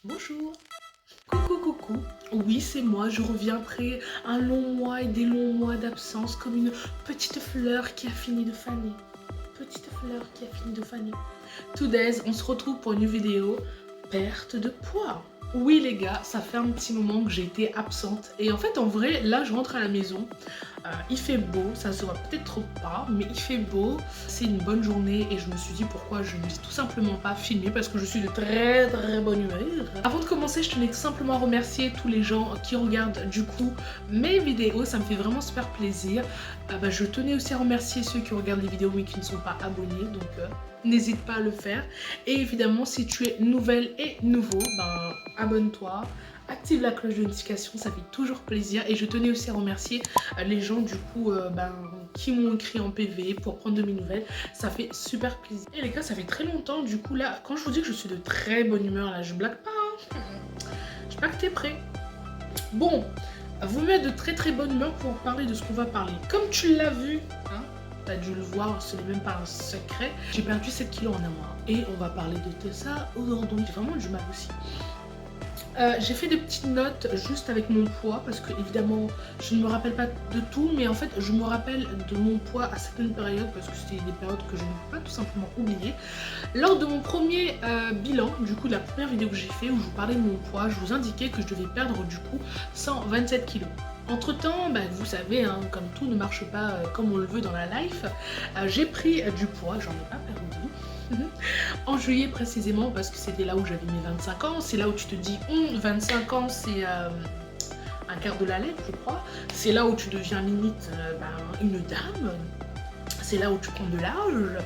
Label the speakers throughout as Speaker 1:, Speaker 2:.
Speaker 1: Bonjour. Coucou, coucou. Oui, c'est moi, je reviens après un long mois et des longs mois d'absence comme une petite fleur qui a fini de faner. Petite fleur qui a fini de faner. Today's, on se retrouve pour une vidéo perte de poids. Oui les gars, ça fait un petit moment que j'ai été absente et en fait en vrai là je rentre à la maison, il fait beau, ça se voit peut-être pas mais il fait beau, c'est une bonne journée et je me suis dit pourquoi je ne vais tout simplement pas filmer parce que je suis de très bonne humeur. Avant de commencer je tenais tout simplement à remercier tous les gens qui regardent du coup mes vidéos, ça me fait vraiment super plaisir. Je tenais aussi à remercier ceux qui regardent les vidéos mais qui ne sont pas abonnés donc n'hésite pas à le faire. Et évidemment, si tu es nouvelle et nouveau, abonne-toi, active la cloche de notification, ça fait toujours plaisir. Et je tenais aussi à remercier les gens du coup qui m'ont écrit en PV pour prendre de mes nouvelles. Ça fait super plaisir. Et les gars, ça fait très longtemps du coup là, quand je vous dis que je suis de très bonne humeur là, je blague pas. Hein. J'espère que t'es prêt. Bon, vous mettez de très bonne humeur pour parler de ce qu'on va parler. Comme tu l'as vu, hein, t'as dû le voir, ce n'est même pas un secret. J'ai perdu 7 kilos en un mois. Et on va parler de tout ça aujourd'hui. J'ai vraiment du mal aussi. J'ai fait des petites notes juste avec mon poids parce que évidemment je ne me rappelle pas de tout mais en fait je me rappelle de mon poids à certaines périodes parce que c'était des périodes que je ne peux pas tout simplement oublier. Lors de mon premier bilan, du coup de la première vidéo que j'ai fait où je vous parlais de mon poids, je vous indiquais que je devais perdre du coup 127 kilos. Entre temps, vous savez, hein, comme tout ne marche pas comme on le veut dans la life, j'ai pris du poids, j'en ai pas perdu. En juillet précisément parce que c'était là où j'avais mes 25 ans, c'est là où tu te dis 25 ans c'est un quart de la lettre je crois, c'est là où tu deviens limite une dame, c'est là où tu prends de l'âge.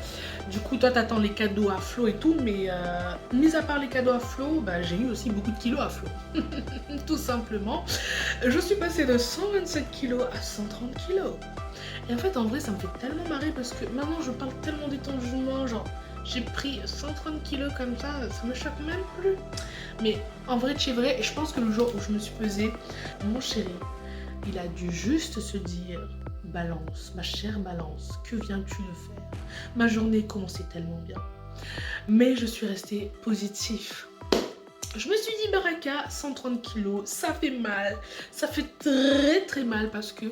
Speaker 1: Du coup toi t'attends les cadeaux à flot et tout mais mis à part les cadeaux à flot, j'ai eu aussi beaucoup de kilos à flot. Tout simplement. Je suis passée de 127 kilos à 130 kilos. Et en fait en vrai ça me fait tellement marrer parce que maintenant je parle tellement d'étonnement, genre j'ai pris 130 kilos comme ça me choque même plus. Mais en vrai, c'est vrai, je pense que le jour où je me suis pesée, mon chéri, il a dû juste se dire balance, ma chère balance, que viens-tu de faire? Ma journée commençait tellement bien. Mais je suis restée positive. Je me suis dit Baraka, 130 kilos, ça fait mal, ça fait très mal parce que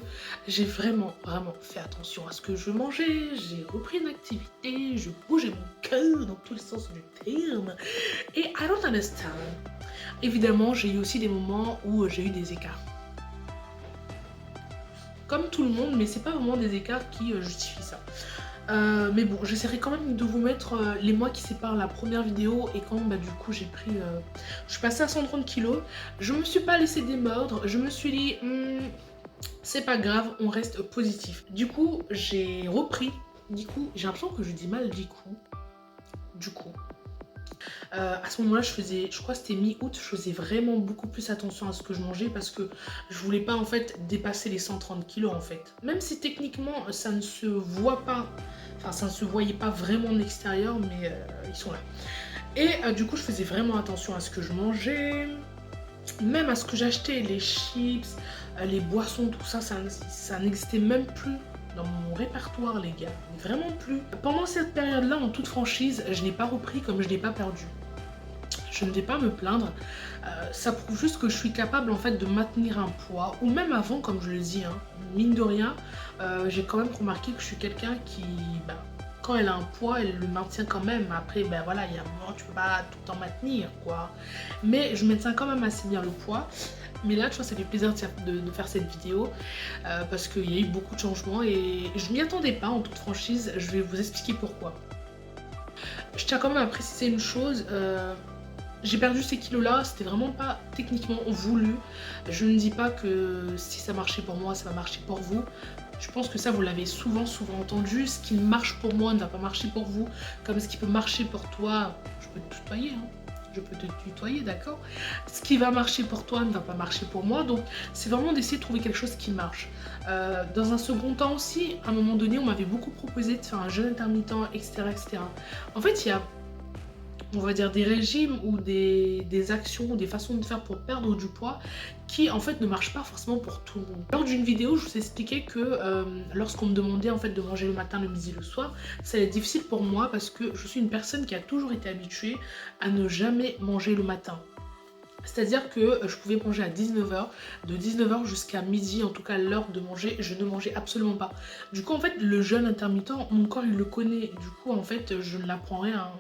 Speaker 1: j'ai vraiment fait attention à ce que je mangeais, j'ai repris une activité, je bougeais mon cœur dans tous les sens du terme et I don't understand. Évidemment, j'ai eu aussi des moments où j'ai eu des écarts. Comme tout le monde, mais c'est pas vraiment des écarts qui justifient ça. Mais bon, j'essaierai quand même de vous mettre les mois qui séparent la première vidéo et quand du coup j'ai pris... je suis passée à 130 kilos, je me suis pas laissé démordre, je me suis dit c'est pas grave, on reste positif. Du coup, j'ai repris, j'ai l'impression que je dis mal du coup. À ce moment-là, je crois que c'était mi-août, je faisais vraiment beaucoup plus attention à ce que je mangeais parce que je voulais pas en fait dépasser les 130 kilos en fait. Même si techniquement ça ne se voit pas, enfin ça ne se voyait pas vraiment en extérieur, mais ils sont là. Et du coup, je faisais vraiment attention à ce que je mangeais, même à ce que j'achetais, les chips, les boissons, tout ça, ça n'existait même plus dans mon répertoire les gars, vraiment plus. Pendant cette période-là, en toute franchise, je n'ai pas repris comme je n'ai pas perdu. Je ne vais pas me plaindre, ça prouve juste que je suis capable en fait de maintenir un poids, ou même avant comme je le dis, hein, mine de rien, j'ai quand même remarqué que je suis quelqu'un qui, quand elle a un poids, elle le maintient quand même. Après, voilà, il y a un moment, tu peux pas tout le temps maintenir, quoi. Mais je maintiens quand même assez bien le poids. Mais là, tu vois, ça fait plaisir de faire cette vidéo parce qu'il y a eu beaucoup de changements et je m'y attendais pas en toute franchise. Je vais vous expliquer pourquoi. Je tiens quand même à préciser une chose. J'ai perdu ces kilos là, c'était vraiment pas techniquement voulu. Je ne dis pas que si ça marchait pour moi, ça va marcher pour vous. Je pense que ça vous l'avez souvent entendu. Ce qui marche pour moi ne va pas marcher pour vous. Comme ce qui peut marcher pour toi, je peux te tutoyer, hein. Je peux te tutoyer, d'accord? Ce qui va marcher pour toi ne va pas marcher pour moi. Donc c'est vraiment d'essayer de trouver quelque chose qui marche. Dans un second temps aussi, à un moment donné, on m'avait beaucoup proposé de faire un jeûne intermittent, etc. En fait, il y a, on va dire, des régimes ou des actions ou des façons de faire pour perdre du poids qui en fait ne marchent pas forcément pour tout le monde. Lors d'une vidéo, je vous expliquais que lorsqu'on me demandait en fait de manger le matin, le midi, le soir, ça allait être difficile pour moi parce que je suis une personne qui a toujours été habituée à ne jamais manger le matin. C'est-à-dire que je pouvais manger à 19h, de 19h jusqu'à midi, en tout cas l'heure de manger, je ne mangeais absolument pas. Du coup en fait le jeûne intermittent, mon corps il le connaît, du coup en fait je ne l'apprends rien.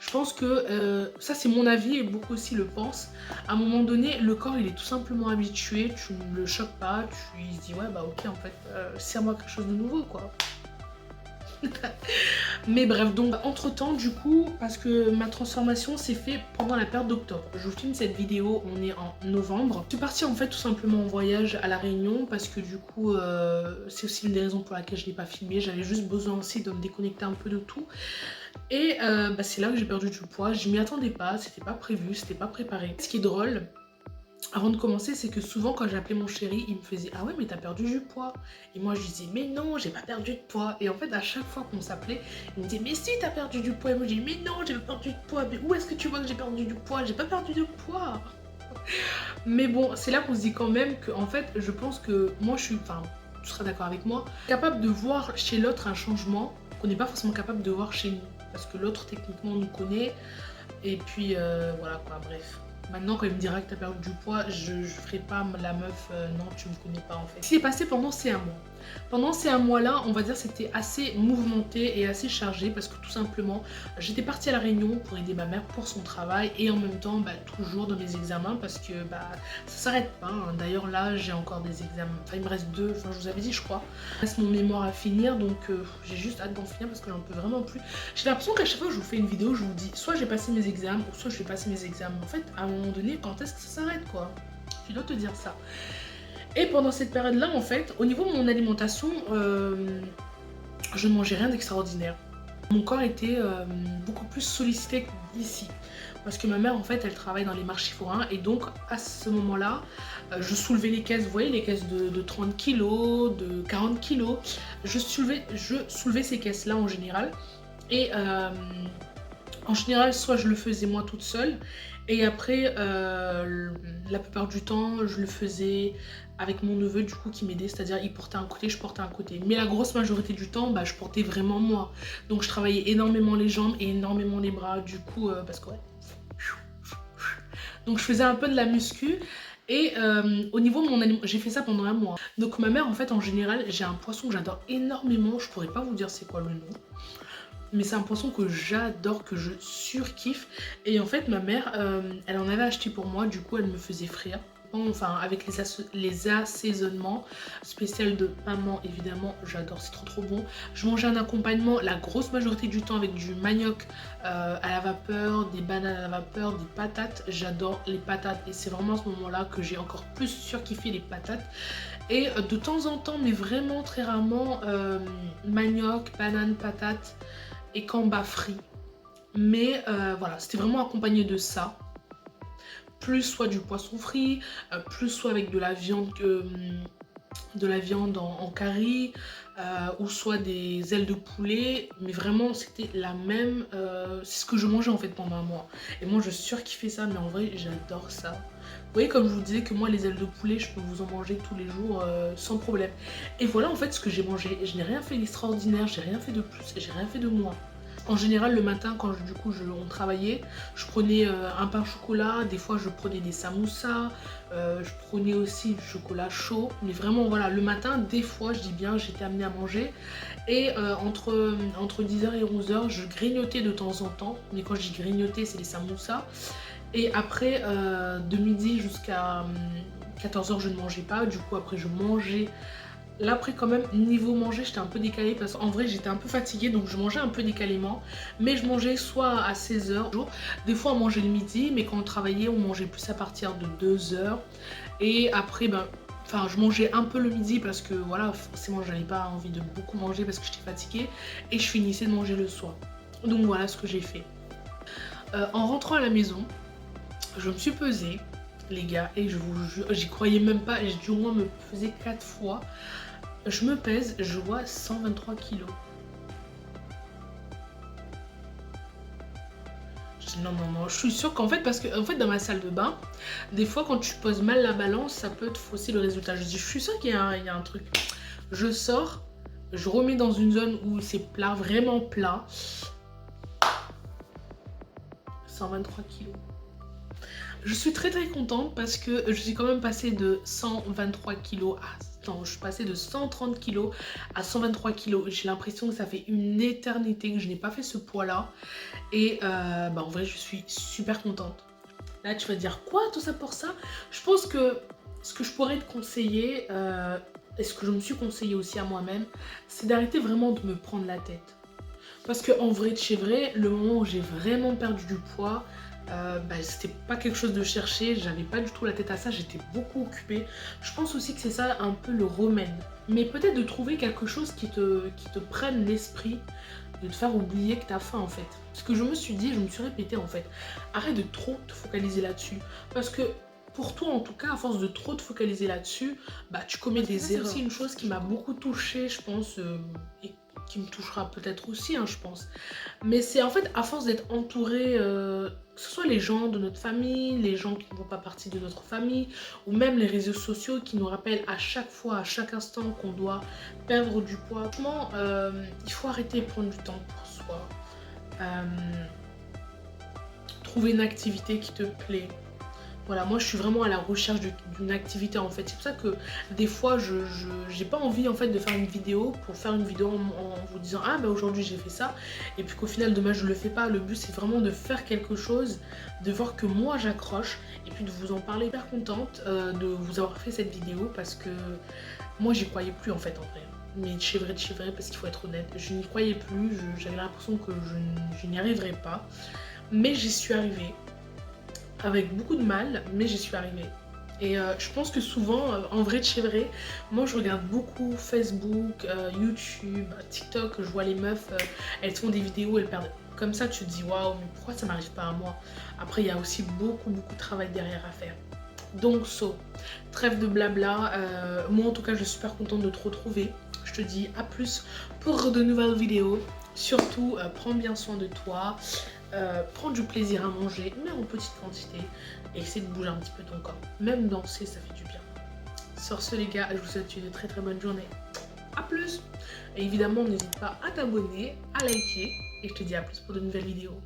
Speaker 1: Je pense que ça c'est mon avis et beaucoup aussi le pensent. À un moment donné, le corps il est tout simplement habitué, tu ne le choques pas, il se dit ouais bah ok en fait, sers-moi quelque chose de nouveau quoi. Mais bref, donc entre temps du coup, parce que ma transformation s'est faite pendant la période d'octobre. Je vous filme cette vidéo, on est en novembre. Je suis partie en fait tout simplement en voyage à La Réunion parce que du coup c'est aussi une des raisons pour laquelle je n'ai pas filmé. J'avais juste besoin aussi de me déconnecter un peu de tout. Et c'est là que j'ai perdu du poids. Je m'y attendais pas, c'était pas prévu, c'était pas préparé. Ce qui est drôle, avant de commencer, c'est que souvent quand j'appelais mon chéri, il me faisait ah ouais mais t'as perdu du poids. Et moi je lui disais mais non j'ai pas perdu de poids. Et en fait à chaque fois qu'on s'appelait, il me disait mais si t'as perdu du poids. Et moi je dis mais non j'ai pas perdu de poids. Mais où est-ce que tu vois que j'ai perdu du poids? J'ai pas perdu de poids. Mais bon c'est là qu'on se dit quand même que en fait je pense que moi je suis, enfin tu seras d'accord avec moi, capable de voir chez l'autre un changement qu'on n'est pas forcément capable de voir chez nous. Parce que l'autre techniquement nous connaît. Et puis voilà quoi, bref. Maintenant quand il me dira que t'as perdu du poids, je ferai pas la meuf, non tu me connais pas en fait. Ce qui s'est passé pendant ces 1 mois. Pendant ces 1 mois là, on va dire c'était assez mouvementé et assez chargé parce que tout simplement j'étais partie à La Réunion pour aider ma mère pour son travail et en même temps toujours dans mes examens parce que ça s'arrête pas hein. D'ailleurs là j'ai encore des examens, enfin il me reste 2, enfin je vous avais dit je crois. Il reste mon mémoire à finir donc j'ai juste hâte d'en finir parce que j'en peux vraiment plus. J'ai l'impression qu'à chaque fois que je vous fais une vidéo je vous dis soit j'ai passé mes examens ou soit je vais passer mes examens. En fait à un moment donné quand est-ce que ça s'arrête quoi? Je dois te dire ça. Et pendant cette période-là, en fait, au niveau de mon alimentation, je ne mangeais rien d'extraordinaire. Mon corps était beaucoup plus sollicité qu'ici. Parce que ma mère, en fait, elle travaille dans les marchés forains. Et donc, à ce moment-là, je soulevais les caisses, vous voyez, les caisses de 30 kilos, de 40 kilos. Je soulevais ces caisses-là en général. Et en général, soit je le faisais moi toute seule. Et après, la plupart du temps, je le faisais avec mon neveu du coup qui m'aidait, c'est-à-dire il portait un côté, je portais un côté. Mais la grosse majorité du temps, je portais vraiment moi. Donc je travaillais énormément les jambes et énormément les bras du coup, parce que ouais. Donc je faisais un peu de la muscu. Et au niveau de mon alimentation, j'ai fait ça pendant 1 mois. Donc ma mère en fait en général, j'ai un poisson que j'adore énormément, je pourrais pas vous dire c'est quoi le nom. Mais c'est un poisson que j'adore, que je surkiffe. Et en fait ma mère, elle en avait acheté pour moi, du coup elle me faisait frire. Enfin avec les assaisonnements spécial de maman évidemment, j'adore, c'est trop bon. Je mangeais un accompagnement la grosse majorité du temps avec du manioc à la vapeur, des bananes à la vapeur, des patates. J'adore les patates et c'est vraiment à ce moment là que j'ai encore plus surkiffé les patates. Et de temps en temps, mais vraiment très rarement, manioc, banane, patates et kamba frit. Mais voilà, c'était vraiment accompagné de ça. Plus soit du poisson frit, plus soit avec de la viande en curry, ou soit des ailes de poulet. Mais vraiment, c'était la même... c'est ce que je mangeais en fait pendant 1 mois. Et moi, je surkiffais ça, mais en vrai, j'adore ça. Vous voyez, comme je vous disais que moi, les ailes de poulet, je peux vous en manger tous les jours sans problème. Et voilà en fait ce que j'ai mangé. Je n'ai rien fait d'extraordinaire, j'ai rien fait de plus, j'ai rien fait de moins. En général, le matin, quand on travaillait, je prenais un pain au chocolat, des fois je prenais des samoussas, je prenais aussi du chocolat chaud. Mais vraiment, voilà, le matin, des fois, je dis bien, j'étais amenée à manger. Et entre 10h et 11h, je grignotais de temps en temps. Mais quand je dis grignoter, c'est les samoussas. Et après, de midi jusqu'à 14h, je ne mangeais pas. Du coup, après, je mangeais. Là après quand même niveau manger j'étais un peu décalée parce qu'en vrai j'étais un peu fatiguée donc je mangeais un peu décalément. Mais je mangeais soit à 16h, des fois on mangeait le midi mais quand on travaillait on mangeait plus à partir de 2h. Et après enfin je mangeais un peu le midi parce que voilà forcément j'avais pas envie de beaucoup manger parce que j'étais fatiguée. Et je finissais de manger le soir. Donc voilà ce que j'ai fait. En rentrant à la maison je me suis pesée les gars et je vous jure j'y croyais même pas. J'ai dû au moins me peser 4 fois. Je me pèse, je vois 123 kilos. Je dis non, je suis sûre qu'en fait, parce que en fait dans ma salle de bain, des fois quand tu poses mal la balance, ça peut te fausser le résultat. Je dis, je suis sûre qu'il y a un truc. Je sors, je remets dans une zone où c'est plat, vraiment plat. 123 kilos. Je suis très très contente parce que je suis quand même passée de 123 kilos à... Non, je suis passée de 130 kilos à 123 kilos. J'ai l'impression que ça fait une éternité que je n'ai pas fait ce poids-là. Et bah en vrai, je suis super contente. Là, tu vas dire quoi, tout ça pour ça? Je pense que ce que je pourrais te conseiller, et ce que je me suis conseillé aussi à moi-même, c'est d'arrêter vraiment de me prendre la tête. Parce que en vrai, de chez vrai, le moment où j'ai vraiment perdu du poids, bah, c'était pas quelque chose de cherché, j'avais pas du tout la tête à ça, j'étais beaucoup occupée. Je pense aussi que c'est ça un peu le remède. Mais peut-être de trouver quelque chose qui te prenne l'esprit, de te faire oublier que t'as faim en fait. Ce que je me suis dit, je me suis répété en fait, arrête de trop te focaliser là-dessus. Parce que pour toi en tout cas, à force de trop te focaliser là-dessus, bah tu commets des erreurs. C'est aussi une chose qui m'a beaucoup touchée, je pense, et qui me touchera peut-être aussi, hein, je pense. Mais c'est en fait à force d'être entouré, que ce soit les gens de notre famille, les gens qui ne font pas partie de notre famille, ou même les réseaux sociaux qui nous rappellent à chaque fois, à chaque instant qu'on doit perdre du poids. Franchement, il faut arrêter de prendre du temps pour soi. Euh, Trouver une activité qui te plaît. Voilà, moi je suis vraiment à la recherche d'une activité en fait. C'est pour ça que des fois j'ai pas envie en fait de faire une vidéo pour faire une vidéo en vous disant ah bah aujourd'hui j'ai fait ça et puis qu'au final demain je le fais pas. Le but c'est vraiment de faire quelque chose, de voir que moi j'accroche et puis de vous en parler. Hyper contente de vous avoir fait cette vidéo parce que moi j'y croyais plus en fait en vrai. Mais de chez vrai parce qu'il faut être honnête, je n'y croyais plus, j'avais l'impression que je n'y arriverais pas. Mais j'y suis arrivée avec beaucoup de mal, mais j'y suis arrivée. Et je pense que souvent, en vrai de chez vrai, moi je regarde beaucoup Facebook, YouTube, TikTok, je vois les meufs, elles font des vidéos, elles perdent. Comme ça, tu te dis waouh, mais pourquoi ça m'arrive pas à moi? Après, il y a aussi beaucoup de travail derrière à faire. Donc, trêve de blabla. Moi en tout cas, je suis super contente de te retrouver. Je te dis à plus pour de nouvelles vidéos. Surtout, prends bien soin de toi. Prends du plaisir à manger, mais en petite quantité. Et essaie de bouger un petit peu ton corps. Même danser, ça fait du bien. Sur ce les gars, je vous souhaite une très très bonne journée. A plus. Et évidemment, n'hésite pas à t'abonner, à liker. Et je te dis à plus pour de nouvelles vidéos.